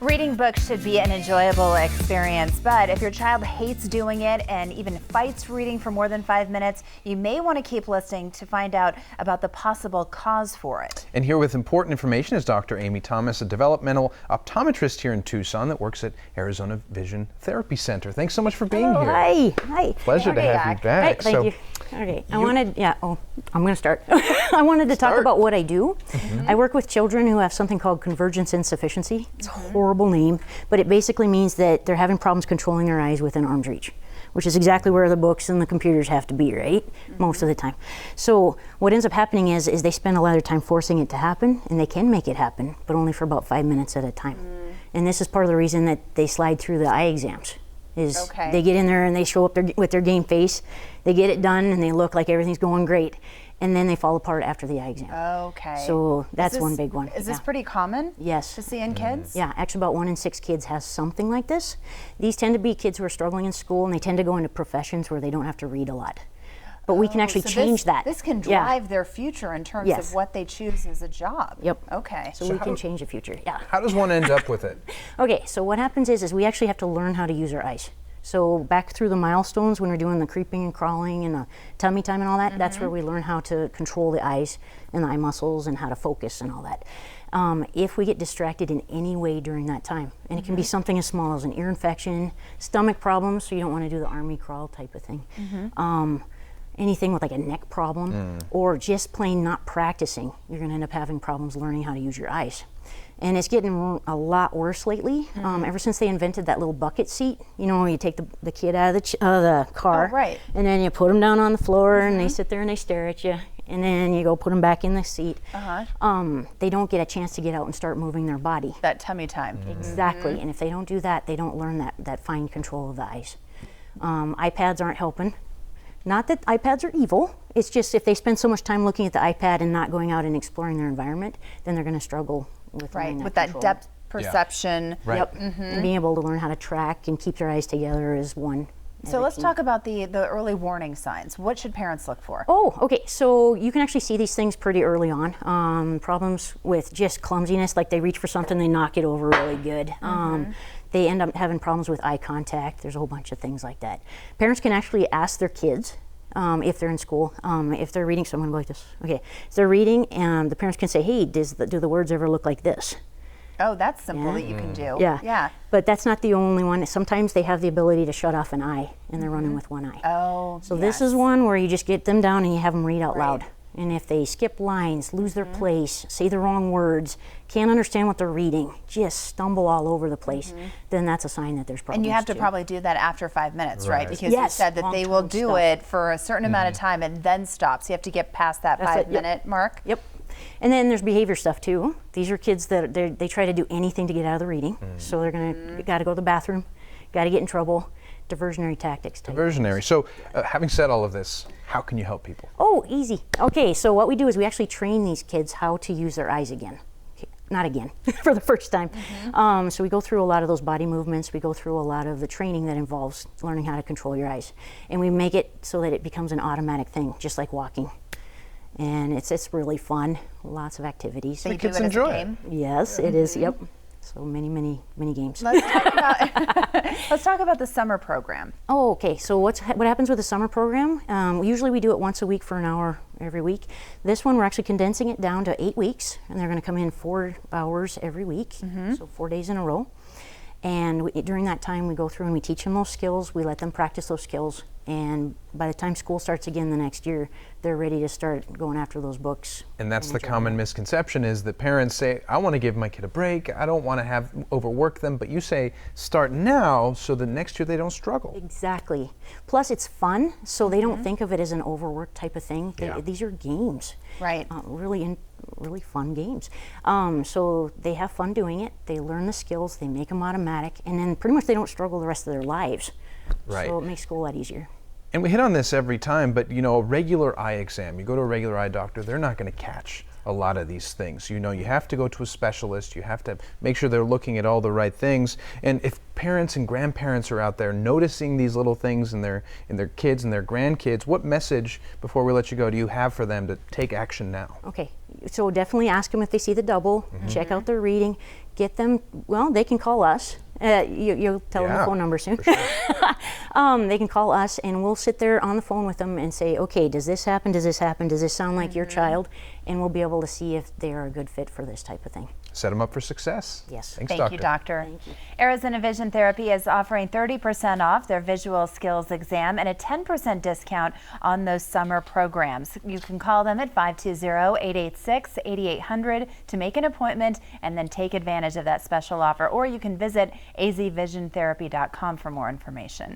Reading books should be an enjoyable experience, but if your child hates doing it and even fights reading for more than 5 minutes, you may want to keep listening to find out about the possible cause for it. And here with important information is Dr. Amy Thomas, a developmental optometrist here in Tucson that works at Arizona Vision Therapy Center. Thanks so much for being here. Hi. Pleasure to have you back. Thank you. Okay, I'm going to start. I wanted to talk about what I do. I work with children who have something called convergence insufficiency. It's a horrible name, but it basically means that they're having problems controlling their eyes within arm's reach, which is exactly where the books and the computers have to be, right? Most of the time. So what ends up happening is they spend a lot of time forcing it to happen, and they can make it happen, but only for about 5 minutes at a time. And this is part of the reason that they slide through the eye exams. They get in there and they show up with their game face, they get it done and they look like everything's going great, and then they fall apart after the eye exam. Okay. So that's one big one. Is this pretty common? Yes. To see in kids? Yeah, actually about 1 in 6 kids has something like this. These tend to be kids who are struggling in school, and they tend to go into professions where they don't have to read a lot. But we can actually change that. This can drive their future in terms of what they choose as a job. Yep. Okay. So we can change the future, How does one end up with it? Okay, so what happens is we actually have to learn how to use our eyes. So back through the milestones when we're doing the creeping and crawling and the tummy time and all that, that's where we learn how to control the eyes and the eye muscles and how to focus and all that. If we get distracted in any way during that time, and it can be something as small as an ear infection, stomach problems, so you don't want to do the army crawl type of thing. Anything with like a neck problem, or just plain not practicing, you're going to end up having problems learning how to use your eyes. And it's getting a lot worse lately. Ever since they invented that little bucket seat, you take the kid out of the car, and then you put them down on the floor, and they sit there and they stare at you, and then you go put them back in the seat. They don't get a chance to get out and start moving their body. That tummy time. Exactly, and if they don't do that, they don't learn that fine control of the eyes. iPads aren't helping. Not that iPads are evil, it's just if they spend so much time looking at the iPad and not going out and exploring their environment, then they're going to struggle with that depth perception. Yep. And being able to learn how to track and keep their eyes together is one. So let's talk about the early warning signs. What should parents look for? Oh, okay. So you can actually see these things pretty early on. Problems with just clumsiness, like they reach for something, they knock it over really good. They end up having problems with eye contact. There's a whole bunch of things like that. Parents can actually ask their kids if they're in school, if they're reading, someone like this. Okay, if they're reading, the parents can say, hey, do the words ever look like this? Oh, that's simple that you can do. Yeah. But that's not the only one. Sometimes they have the ability to shut off an eye, and they're running with one eye. Oh, so this is one where you just get them down and you have them read out loud. And if they skip lines, lose their place, say the wrong words, can't understand what they're reading, just stumble all over the place, then that's a sign that there's problems. And you have to probably do that after 5 minutes, right? Because you said that they will do it for a certain amount of time and then stop. So you have to get past that 5-minute mark. Yep. And then there's behavior stuff too. These are kids that they try to do anything to get out of the reading. So they're got to go to the bathroom, got to get in trouble. Diversionary tactics. Diversionary. So having said all of this, how can you help people? Oh, easy. Okay, so what we do is we actually train these kids how to use their eyes again. Not again, for the first time. So we go through a lot of those body movements. We go through a lot of the training that involves learning how to control your eyes. And we make it so that it becomes an automatic thing, just like walking. And it's really fun. Lots of activities. The kids enjoy it. Yes, it is. Yep. So many games. Let's talk about the summer program. Oh, okay. So what happens with the summer program? Usually we do it once a week for an hour every week. This one we're actually condensing it down to 8 weeks, and they're going to come in 4 hours every week, so 4 days in a row. And during that time, we go through and we teach them those skills. We let them practice those skills. And by the time school starts again the next year, they're ready to start going after those books. And that's the common misconception, is that parents say, I want to give my kid a break. I don't want to overwork them. But you say, start now so that next year they don't struggle. Exactly. Plus, it's fun, so they don't think of it as an overworked type of thing. These are games. Right. Really fun games. So they have fun doing it. They learn the skills. They make them automatic. And then pretty much they don't struggle the rest of their lives. Right. So it makes school a lot easier. And we hit on this every time, but a regular eye exam, you go to a regular eye doctor, they're not going to catch a lot of these things. You know, you have to go to a specialist. You have to make sure they're looking at all the right things. And if parents and grandparents are out there noticing these little things in their kids and their grandkids, what message, before we let you go, do you have for them to take action now? Okay, so definitely ask them if they see the double, check out their reading, get them, well, they can call us. You'll tell them the phone number soon. For sure. They can call us and we'll sit there on the phone with them and say, okay, does this happen? Does this happen? Does this sound like your child? And we'll be able to see if they are a good fit for this type of thing. Set them up for success. Yes. Thanks, Thank Doctor. you, Doctor. Thank you. Arizona Vision Therapy is offering 30% off their visual skills exam and a 10% discount on those summer programs. You can call them at 520-886-8800 to make an appointment and then take advantage of that special offer, or you can visit azvisiontherapy.com for more information.